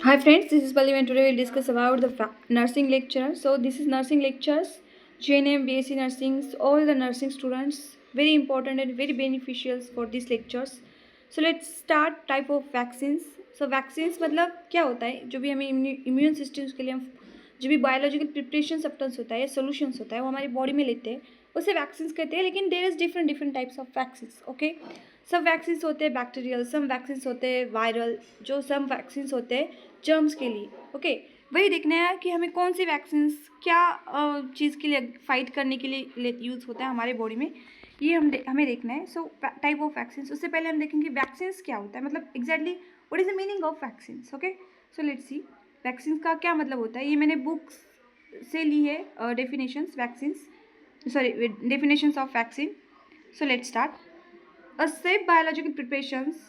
Hi friends, this is Palli and today we'll discuss about the nursing lecture. So this is nursing lectures, JNM, BSc nursing, so all the nursing students, very important and very beneficial for these lectures. So let's start type of vaccines. So vaccines मतलब क्या होता है, जो भी हमें immune systems के लिए हम जो भी बायोलॉजिकल प्रिपरेशन सब्सटेंस होता है या सोल्यूशंस होता है वो हमारी बॉडी में लेते हैं उसे वैक्सीन्स कहते हैं. लेकिन there is different different types of vaccines. Okay, सब वैक्सीन्स होते हैं बैक्टीरियल, सम वैक्सीन्स होते हैं वायरल, जो सम वैक्सीन्स होते हैं जर्म्स के लिए. ओके, वही देखना है कि हमें कौन सी वैक्सीन्स क्या चीज़ के लिए फाइट करने के लिए यूज़ होता है हमारे बॉडी में, ये हमें देखना है. सो टाइप ऑफ वैक्सीन्स, उससे पहले हम देखेंगे वैक्सीन्स क्या होता है, मतलब exactly what is the meaning of vaccines. Okay, so let's see vaccines का क्या मतलब होता है. ये मैंने बुक्स से ली है definitions vaccines, sorry definitions of vaccine. So let's start. A safe biological preparations,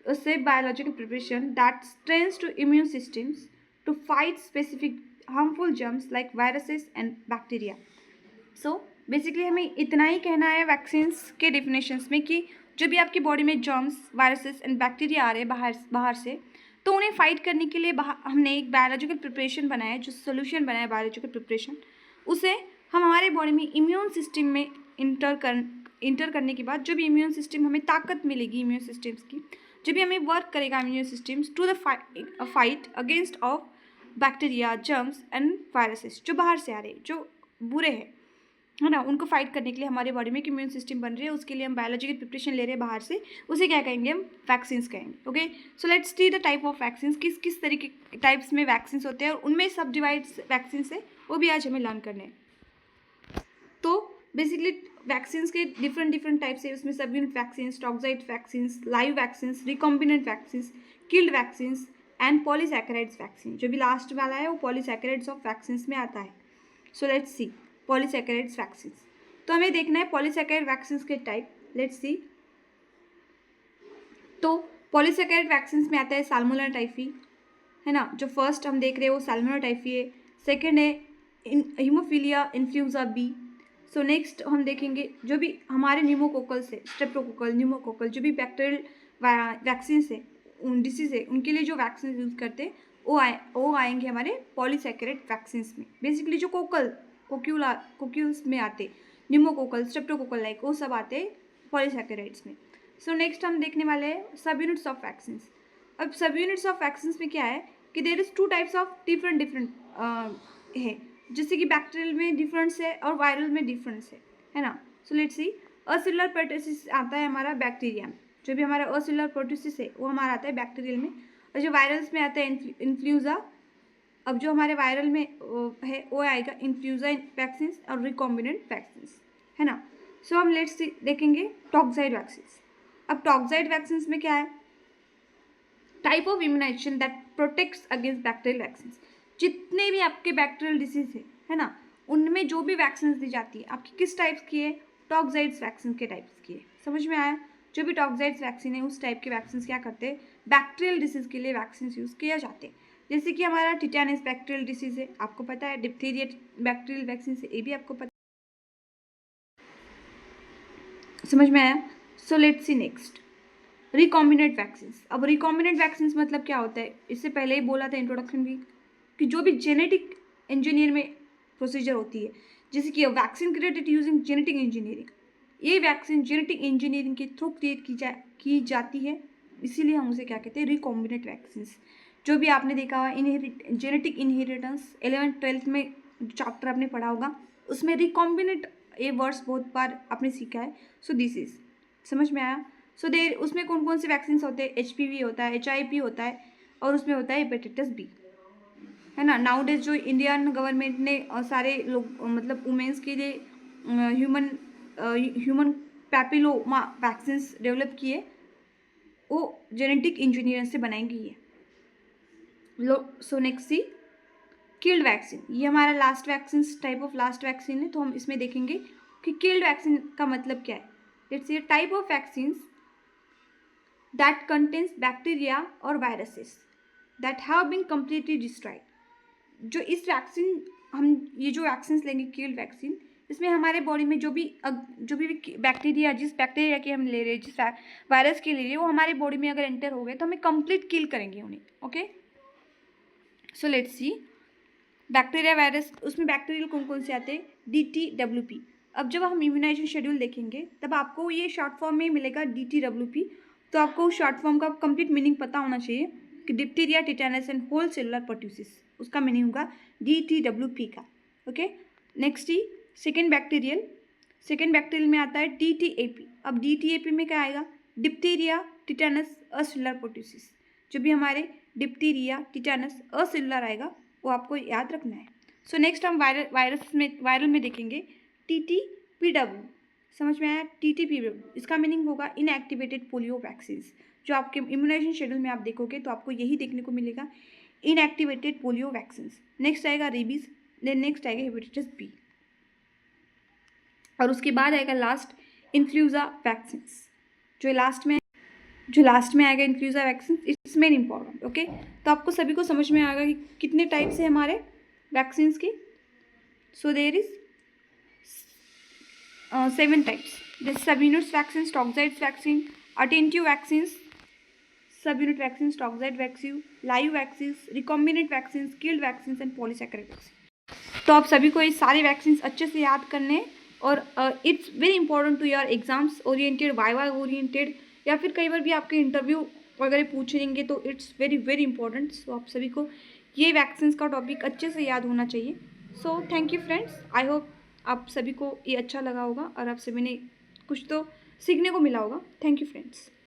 a safe biological preparation that trains to immune systems to fight specific harmful germs like viruses and bacteria. So basically हमें इतना ही कहना है vaccines के definitions में कि जो भी आपकी बॉडी में जर्म्स, वायरसेस एंड बैक्टीरिया आ रहे हैं बाहर से, तो उन्हें फाइट करने के लिए हमने एक बायोलॉजिकल प्रिपरेशन बनाया है, जो सोल्यूशन बनाया है बायोलॉजिकल प्रिपरेशन. उसे हम हमारे बॉडी में इम्यून सिस्टम में इंटर करने के बाद जो भी इम्यून सिस्टम हमें ताकत मिलेगी, इम्यून सिस्टम्स की जो भी हमें वर्क करेगा immune systems to the fight against of bacteria, germs and viruses जो बाहर से आ रहे हैं, जो बुरे हैं, है ना, उनको फाइट करने के लिए हमारे बॉडी में एक इम्यून सिस्टम बन रही है, उसके लिए हम बायोलॉजिकल प्रिपरेशन ले रहे हैं बाहर से, उसे क्या कहेंगे हम वैक्सीन्स कहेंगे. Okay, so let's see the type of vaccines, किस किस तरीके टाइप्स में वैक्सीन्स होते हैं और उनमें सब डिवाइड्स वैक्सीन्स है, वो भी आज हमें लर्न करने हैं. तो बेसिकली वैक्सीन्स के डिफरेंट डिफरेंट टाइप्स है. उसमें सब unit vaccines, toxoid vaccines, live vaccines, recombinant vaccines, killed vaccines and polysaccharides vaccine. जो भी लास्ट वाला है वो पॉलीसैकेराइड्स ऑफ वैक्सीन्स में आता है. So let's see polysaccharides vaccines. तो हमें देखना है पॉलीसैकेराइड वैक्सीन्स के टाइप. Let's see. तो पॉलीसैकेराइड वैक्सीन्स में आता है साल्मोनेला टाइफी, है ना, जो फर्स्ट हम देख रहे हैं वो साल्मोनेला टाइफी है. सेकेंड है haemophilia influenza B. So next हम देखेंगे जो भी हमारे न्यूमोकोकल्स है, स्ट्रेप्टोकोकल, न्यूमोकोकल, जो भी बैक्टीरियल वैक्सीन है, डिसीज है, उनके लिए जो वैक्सीन यूज़ करते हैं वो आएंगे हमारे पॉलीसैकेराइड वैक्सीन्स में. बेसिकली जो कोक्यूल्स में आते, न्यूमोकोकल, स्ट्रेप्टोकोकल लाइक, वो सब आते हैं पॉलीसैकेराइड्स में. सो नेक्स्ट हम देखने वाले हैं सब यूनिट्स ऑफ वैक्सीन्स. अब सब यूनिट्स ऑफ वैक्सीन्स में क्या है कि there is two types of different है, जैसे कि बैक्टीरियल में डिफरेंस है और वायरल में डिफरेंस है ना. So let's see. असेलुलर पेर्टुसिस आता है हमारा बैक्टीरिया में, जो भी हमारा असेलुलर पेर्टुसिस है वो हमारा आता है बैक्टीरियल में. और जो वायरल्स में आता है इन्फ्लूएंजा. अब जो हमारे वायरल में है वो आएगा इन्फ्लूएंजा वैक्सीन और रिकॉम्बिनेंट वैक्सीन, है ना. सो हम लेट्स देखेंगे टॉक्साइड वैक्सीन. अब टॉक्साइड वैक्सीन में क्या है, type of immunisation that protects against bacterial vaccine. जितने भी आपके बैक्टीरियल डिसीज है ना, उनमें जो भी वैक्सीन दी जाती है आपकी किस टाइप्स की है, टॉक्साइड्स वैक्सीन के टाइप्स की है. समझ में आया. जो भी टॉक्साइड्स वैक्सीन है उस टाइप के वैक्सीन क्या करते हैं, बैक्टीरियल डिसीज के लिए वैक्सीन यूज़ किया जाते हैं. जैसे कि हमारा टिटेनस बैक्टीरियल डिसीज है, आपको पता है. डिप्थीरिया बैक्टीरियल वैक्सीन है, ये भी आपको पता. समझ में आया. So let's see next recombinant vaccines. अब रिकॉम्बिनेंट वैक्सीन्स मतलब क्या होता है, इससे पहले ही बोला था इंट्रोडक्शन भी कि जो भी जेनेटिक इंजीनियर में प्रोसीजर होती है, जैसे कि vaccine created using genetic engineering, ये वैक्सीन जेनेटिक इंजीनियरिंग के थ्रू क्रिएट की जाती है, इसीलिए हम उसे क्या कहते हैं, रिकॉम्बिनेंट वैक्सीन्स. जो भी आपने देखा हुआ जेनेटिक इनहेरिटेंस 11th-12th में चैप्टर आपने पढ़ा होगा, उसमें रिकॉम्बिनेंट ये वर्ड्स बहुत बार आपने सीखा है. सो दिस इज, समझ में आया. सो देर उसमें कौन कौन से वैक्सीन होते हैं, HPV होता है, HIV होता है, और उसमें होता है हेपेटाइटिस बी, है ना. नाउ डेज जो इंडियन गवर्नमेंट ने सारे लोग मतलब वुमेंस के लिए ह्यूमन पैपिलोमा वैक्सीन डेवलप किए, वो जेनेटिक इंजीनियर से बनाई गई है. सो नेक्स्ट सी किल्ड वैक्सीन. ये हमारा last vaccine type of last vaccine है, तो हम इसमें देखेंगे कि किल्ड वैक्सीन का मतलब क्या है. It's a type of vaccine that contains bacteria और viruses that have been completely destroyed. जो इस वैक्सीन हम ये जो वैक्सीन लेंगे किल्ड वैक्सीन, इसमें हमारे बॉडी में जो भी बैक्टीरिया, जिस बैक्टीरिया की हम ले रहे हैं, जिस वायरस की ले रहे हैं, वो हमारे बॉडी में अगर एंटर हो गए तो हमें कंप्लीट किल करेंगे उन्हें। Okay, so let's see bacteria virus. उसमें बैक्टीरियल कौन कौन से आते हैं? DTWP। अब जब हम इम्यूनाइजेशन शेड्यूल देखेंगे तब आपको ये शॉर्ट फॉर्म में मिलेगा DTWP। तो आपको शॉर्ट फॉर्म का कंप्लीट मीनिंग पता होना चाहिए कि diphtheria, tetanus and whole cellular pertussis, उसका मीनिंग होगा DTWP का। ओके, नेक्स्ट ही सेकेंड बैक्टीरियल में आता है DTAP। अब DTAP में क्या आएगा? Diphtheria, tetanus, acellular pertussis. जो भी हमारे डिप्टीरिया, टिटेनस, असेलुलर आएगा वो आपको याद रखना है। सो नेक्स्ट हम वायरल में देखेंगे TTPW। समझ में आया? TTPW इसका मीनिंग होगा इनएक्टिवेटेड पोलियो वैक्सीन। जो आपके इम्यूनाइजेशन शेड्यूल में आप देखोगे तो आपको यही देखने को मिलेगा, इनएक्टिवेटेड पोलियो वैक्सीन। नेक्स्ट आएगा रेबीज, देन नेक्स्ट आएगा हेपेटाइटिस बी, और उसके बाद आएगा लास्ट इन्फ्लुएंजा वैक्सीन। जो लास्ट में आएगा influenza vaccine, it's main important. Okay, तो आपको सभी को समझ में आएगा कि कितने टाइप्स है हमारे वैक्सीन की। सो देयर इज 7 टाइप्स, जैसे subunits vaccine, toxoids vaccine, attenuated vaccine, subunit vaccine, toxoid vaccine, live vaccine, recombinant vaccine, killed vaccine and polysaccharide vaccine. तो आप सभी को ये सारे वैक्सीन अच्छे से याद करने हैं, और it's very important to your exams oriented, viva oriented, या फिर कई बार भी आपके इंटरव्यू वगैरह पूछेंगे तो इट्स वेरी वेरी इंपॉर्टेंट। सो आप सभी को ये वैक्सीन का टॉपिक अच्छे से याद होना चाहिए। So thank you friends, I hope आप सभी को ये अच्छा लगा होगा और आप सभी ने कुछ तो सीखने को मिला होगा। Thank you friends.